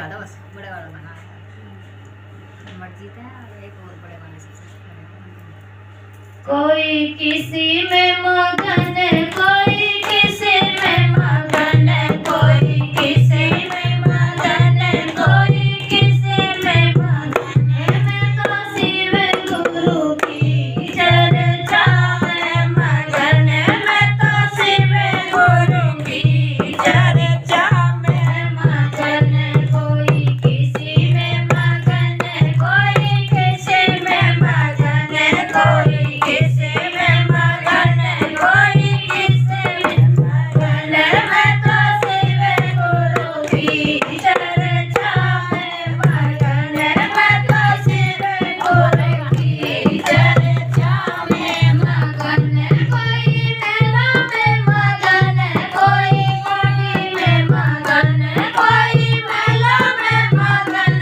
लगा था बस, बड़े वाला बना मर्जी था। एक और बड़े वाले से कोई किसी में मगन, कोई किसी में मगन, कोई किसी में मगन, कोई किसी में मगन। मैं तो शिव गुरु की चर्चा में मगन, मैं तो शिव गुरु की चर्चा में मगन। कोई किसी में मगन, कोई किसी में मगन, कोई किसी में मगन, कोई किसी में मगन। मैं तो शिव गुरु की चर्चा में मगन, मैं तो शिव गुरु की चर्चा में मगन। कोई मेला में मगन, कोई कोठी में मगन, कोई मेला में मगन,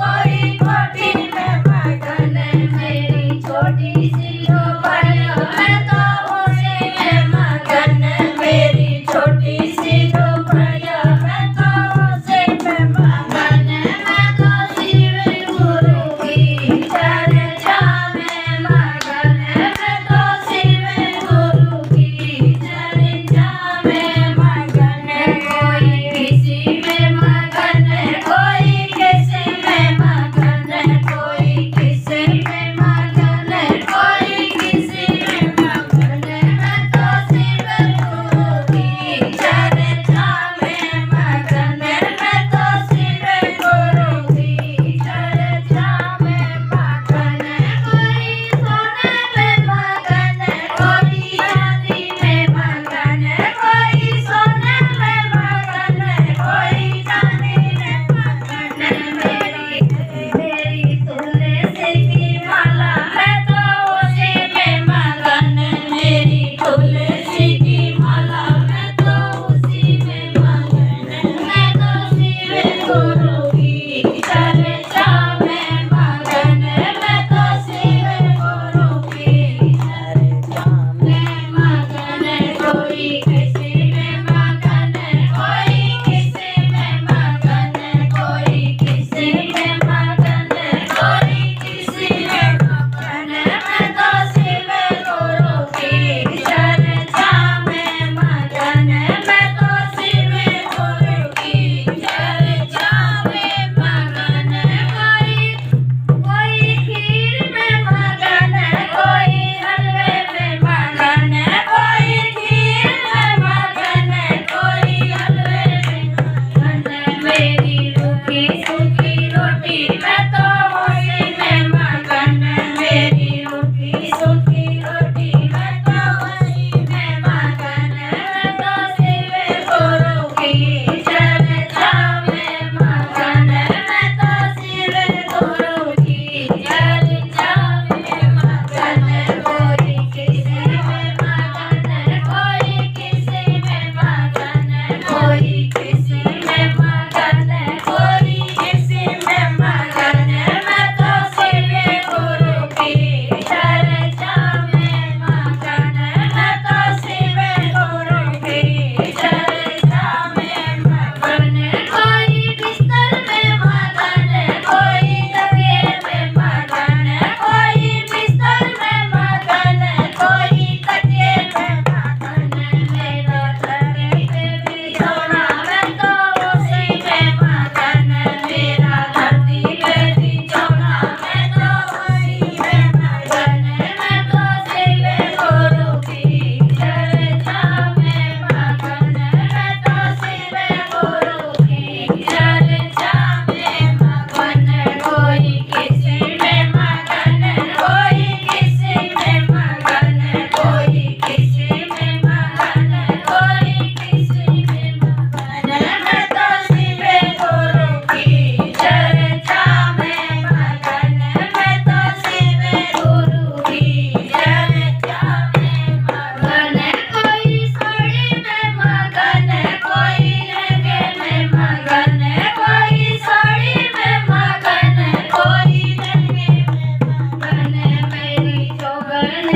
कोई कोठी में मगन। मेरी छोटी सी झोपड़ियों मैं तो उसी में मगन, मेरी छोटी सी झोपड़ियों मैं तो उसी में मगन। मैं तो शिव गुरु की चर्चा में मगन, मैं तो शिव गुरु की चर्चा में मगन। कोई किसी में मगन, कोई किसी में मगन, कोई किसी में मगन, कोई किसी में मगन। मैं तो शिव गुरु की चर्चा में मगन, मैं तो शिव गुरु की चर्चा में मगन। कोई सोने में मगन, कोई चांदी में मगन, कोई सोने में मगन, कोई चांदी में मगन। मेरी तुलसी की माला मैं तो उसी में मगन, मेरी तुलसी की माला मैं तो उसी में मगन। मैं तो शिव गुरु की चर्चा में मगन, मैं तो शिव गुरु की चर्चा में मगन। कोई किसी में मगन, कोई किसी में मगन, कोई किसी में मगन, कोई किसी में मगन। मैं तो शिव गुरु की चर्चा में मगन, मैं तो शिव गुरु की चर्चा में मगन। कोई खीर में मगन, कोई हलवे में मगन, कोई खीर में मगन, कोई हलवे में मगन। मेरी रूखी सूखी रोटी मैं तो उसी में मगन, मेरी रूखी सूखी रोटी मैं तो उसी में मगन। मैं तो शिव गुरु की चर्चा में मगन, मैं तो शिव गुरु की चर्चा में मगन। कोई किसी में मगन, कोई किसी में मगन, कोई किसी में मगन, कोई किसी में मगन। मैं तो शिव गुरु की चर्चा में मगन, मैं तो शिव गुरु की चर्चा में मगन। कोई बिस्तर में मगन, कोई तकिए में मगन, कोई बिस्तर में मगन, कोई तकिए में मगन। मेरा धरती पे बिछौना मैं तो उसी में मगन, मेरा धरती पे बिछौना मैं तो उसी में मगन। मैं तो शिव गुरु की चर्चा में मगन, मैं तो शिव गुरु की चर्चा में मगन। कोई किसी में मगन, कोई किसी में मगन, कोई किसी में मगन, कोई किसी में मगन। मैं तो शिव गुरु की चर्चा में मगन, मैं तो शिव गुरु की चर्चा में मगन। कोई साड़ी में मगन, कोई लहंगे में मगन, कोई साड़ी में मगन, कोई लहंगे में मगन। मेरी जोगन